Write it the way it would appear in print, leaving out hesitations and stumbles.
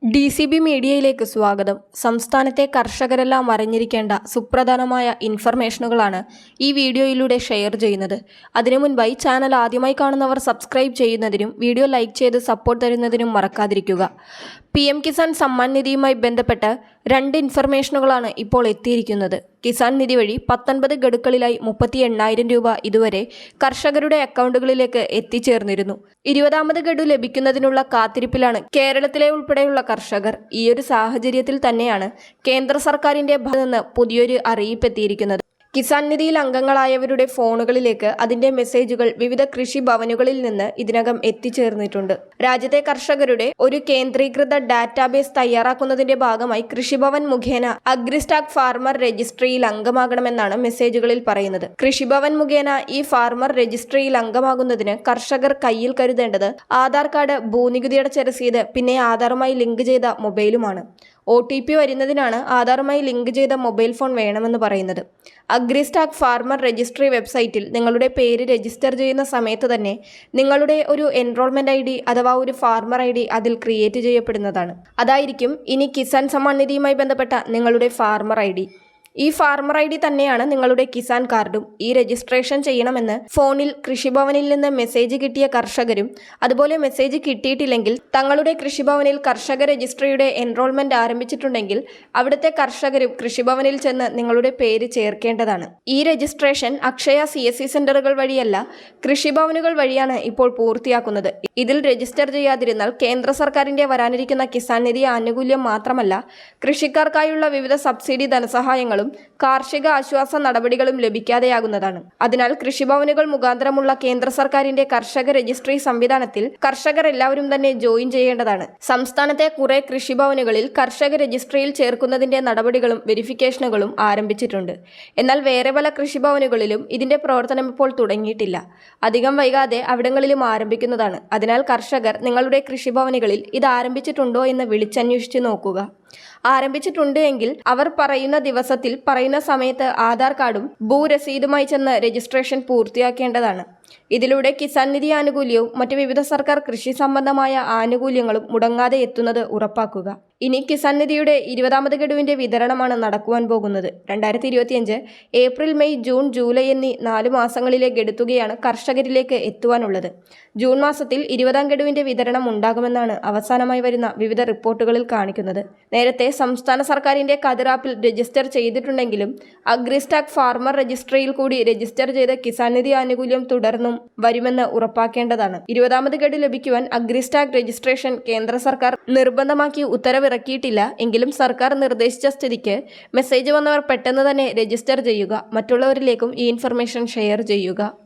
DCB മീഡിയയിലേക്ക് സ്വാഗതം. സംസ്ഥാനത്തെ കർഷകരെല്ലാം അറിഞ്ഞിരിക്കേണ്ട സുപ്രധാനമായ ഇൻഫർമേഷനുകളാണ് ഈ വീഡിയോയിലൂടെ ഷെയർ ചെയ്യുന്നത്. അതിനു മുൻപായി ചാനൽ ആദ്യമായി കാണുന്നവർ സബ്സ്ക്രൈബ് ചെയ്യുന്നതിനും വീഡിയോ ലൈക്ക് ചെയ്ത് സപ്പോർട്ട് തരുന്നതിനും മറക്കാതിരിക്കുക. PM കിസാൻ സമ്മാൻ നിധിയുമായി ബന്ധപ്പെട്ട് 2 ഇൻഫർമേഷനുകളാണ് ഇപ്പോൾ എത്തിയിരിക്കുന്നത്. കിസാൻ നിധി വഴി 19 ഗഡുക്കളിലായി 38,000 രൂപ ഇതുവരെ കർഷകരുടെ അക്കൗണ്ടുകളിലേക്ക് എത്തിച്ചേർന്നിരുന്നു. 20ാമത് ഗഡു ലഭിക്കുന്നതിനുള്ള കാത്തിരിപ്പിലാണ് കേരളത്തിലെ ഉൾപ്പെടെയുള്ള കർഷകർ. ഈയൊരു സാഹചര്യത്തിൽ തന്നെയാണ് കേന്ദ്ര സർക്കാരിന്റെ ഭാഗത്തു നിന്ന് പുതിയൊരു അറിയിപ്പ് എത്തിയിരിക്കുന്നത്. കിസാൻ നിധിയിൽ അംഗങ്ങളായവരുടെ ഫോണുകളിലേക്ക് അതിന്റെ മെസ്സേജുകൾ വിവിധ കൃഷി ഭവനുകളിൽ നിന്ന് ഇതിനകം എത്തിച്ചേർന്നിട്ടുണ്ട്. രാജ്യത്തെ കർഷകരുടെ ഒരു കേന്ദ്രീകൃത ഡാറ്റാബേസ് തയ്യാറാക്കുന്നതിന്റെ ഭാഗമായി കൃഷിഭവൻ മുഖേന അഗ്രിസ്റ്റാക്ക് ഫാർമർ രജിസ്ട്രിയിൽ അംഗമാകണമെന്നാണ് മെസ്സേജുകളിൽ പറയുന്നത്. കൃഷിഭവൻ മുഖേന ഈ ഫാർമർ രജിസ്ട്രിയിൽ അംഗമാകുന്നതിന് കർഷകർ കയ്യിൽ കരുതേണ്ടത് ആധാർ കാർഡ്, ഭൂനികുതി അടച്ച രസീത്, പിന്നെ ആധാറുമായി ലിങ്ക് ചെയ്ത മൊബൈലുമാണ്. OTP വരുന്നതിനാണ് ആധാറുമായി ലിങ്ക് ചെയ്ത മൊബൈൽ ഫോൺ വേണമെന്ന് പറയുന്നത്. അഗ്രിസ്റ്റാക്ക് ഫാർമർ രജിസ്ട്രി വെബ്സൈറ്റിൽ നിങ്ങളുടെ പേര് രജിസ്റ്റർ ചെയ്യുന്ന സമയത്ത് തന്നെ നിങ്ങളുടെ ഒരു എൻറോൾമെന്റ് ID അഥവാ ഒരു ഫാർമർ ID അതിൽ ക്രിയേറ്റ് ചെയ്യപ്പെടുന്നതാണ്. അതായിരിക്കും ഇനി കിസാൻ സമ്മാൻ നിധിയുമായി ബന്ധപ്പെട്ട നിങ്ങളുടെ ഫാർമർ ID. ഈ ഫാർമർ ID തന്നെയാണ് നിങ്ങളുടെ കിസാൻ കാർഡും. ഈ രജിസ്ട്രേഷൻ ചെയ്യണമെന്ന് ഫോണിൽ കൃഷിഭവനിൽ നിന്ന് മെസ്സേജ് കിട്ടിയ കർഷകരും അതുപോലെ മെസ്സേജ് കിട്ടിയിട്ടില്ലെങ്കിൽ തങ്ങളുടെ കൃഷിഭവനിൽ കർഷക രജിസ്ട്രിയുടെ എൻറോൾമെന്റ് ആരംഭിച്ചിട്ടുണ്ടെങ്കിൽ അവിടുത്തെ കർഷകരും കൃഷിഭവനിൽ ചെന്ന് നിങ്ങളുടെ പേര് ചേർക്കേണ്ടതാണ്. ഈ രജിസ്ട്രേഷൻ അക്ഷയ CSC സെന്ററുകൾ വഴിയല്ല, കൃഷിഭവനുകൾ വഴിയാണ് ഇപ്പോൾ പൂർത്തിയാക്കുന്നത്. ഇതിൽ രജിസ്റ്റർ ചെയ്യാതിരുന്നാൽ കേന്ദ്ര സർക്കാരിന്റെ വരാനിരിക്കുന്ന കിസാൻ നിധി ആനുകൂല്യം മാത്രമല്ല, കൃഷിക്കാർക്കായുള്ള വിവിധ സബ്സിഡി ധനസഹായങ്ങളും കാർഷിക ആശ്വാസ നടപടികളും ലഭിക്കാതെയാകുന്നതാണ്. അതിനാൽ കൃഷിഭവനുകൾ മുഖാന്തരമുള്ള കേന്ദ്ര സർക്കാരിന്റെ കർഷക രജിസ്ട്രി സംവിധാനത്തിൽ കർഷകർ എല്ലാവരും തന്നെ ജോയിൻ ചെയ്യേണ്ടതാണ്. സംസ്ഥാനത്തെ കുറെ കൃഷിഭവനുകളിൽ കർഷക രജിസ്ട്രിയിൽ ചേർക്കുന്നതിന്റെ നടപടികളും വെരിഫിക്കേഷനുകളും ആരംഭിച്ചിട്ടുണ്ട്. എന്നാൽ വേറെ പല കൃഷിഭവനുകളിലും ഇതിന്റെ പ്രവർത്തനം ഇപ്പോൾ തുടങ്ങിയിട്ടില്ല. അധികം വൈകാതെ അവിടങ്ങളിലും ആരംഭിക്കുന്നതാണ്. അതിനാൽ കർഷകർ നിങ്ങളുടെ കൃഷിഭവനുകളിൽ ഇത് ആരംഭിച്ചിട്ടുണ്ടോ എന്ന് വിളിച്ചന്വേഷിച്ച് നോക്കുക. ആരംഭിച്ചിട്ടുണ്ട് എങ്കിൽ അവർ പറയുന്ന ദിവസത്തിൽ പറയുന്ന സമയത്ത് ആധാർ കാർഡും ഭൂരസീതുമായി ചെന്ന് രജിസ്ട്രേഷൻ പൂർത്തിയാക്കേണ്ടതാണ്. ഇതിലൂടെ കിസാൻ നിധി ആനുകൂല്യവും മറ്റ് വിവിധ സർക്കാർ കൃഷി സംബന്ധമായ ആനുകൂല്യങ്ങളും മുടങ്ങാതെ എത്തുന്നത് ഉറപ്പാക്കുക. ഇനി കിസാൻ നിധിയുടെ 20ാമത് ഗഡുവിന്റെ വിതരണമാണ് നടക്കുവാൻ പോകുന്നത്. 2025 ഏപ്രിൽ, മെയ്, ജൂൺ, ജൂലൈ എന്നീ 4 മാസങ്ങളിലെ ഗഡുത്തുകയാണ് കർഷകരിലേക്ക് എത്തുവാനുള്ളത്. ജൂൺ മാസത്തിൽ 20ാം ഗഡുവിന്റെ വിതരണം ഉണ്ടാകുമെന്നാണ് അവസാനമായി വരുന്ന വിവിധ റിപ്പോർട്ടുകളിൽ കാണിക്കുന്നത്. നേരത്തെ സംസ്ഥാന സർക്കാരിന്റെ കതിർ ആപ്പിൽ രജിസ്റ്റർ ചെയ്തിട്ടുണ്ടെങ്കിലും അഗ്രിസ്റ്റാക്ക് ഫാർമർ രജിസ്ട്രിയിൽ കൂടി രജിസ്റ്റർ ചെയ്ത് കിസാൻ നിധി ആനുകൂല്യം തുടർന്നും വരുമെന്ന് ഉറപ്പാക്കേണ്ടതാണ്. 20ാമത് ഗഡു ലഭിക്കുവാൻ അഗ്രിസ്റ്റാക്ക് രജിസ്ട്രേഷൻ കേന്ദ്ര സർക്കാർ നിർബന്ധമാക്കി ഉത്തരവിറക്കിയിട്ടില്ല. എങ്കിലും സർക്കാർ നിർദ്ദേശിച്ച സ്ഥിതിക്ക് മെസ്സേജ് വന്നവർ പെട്ടെന്ന് തന്നെ രജിസ്റ്റർ ചെയ്യുക. മറ്റുള്ളവരിലേക്കും ഈ ഇൻഫർമേഷൻ ഷെയർ ചെയ്യുക.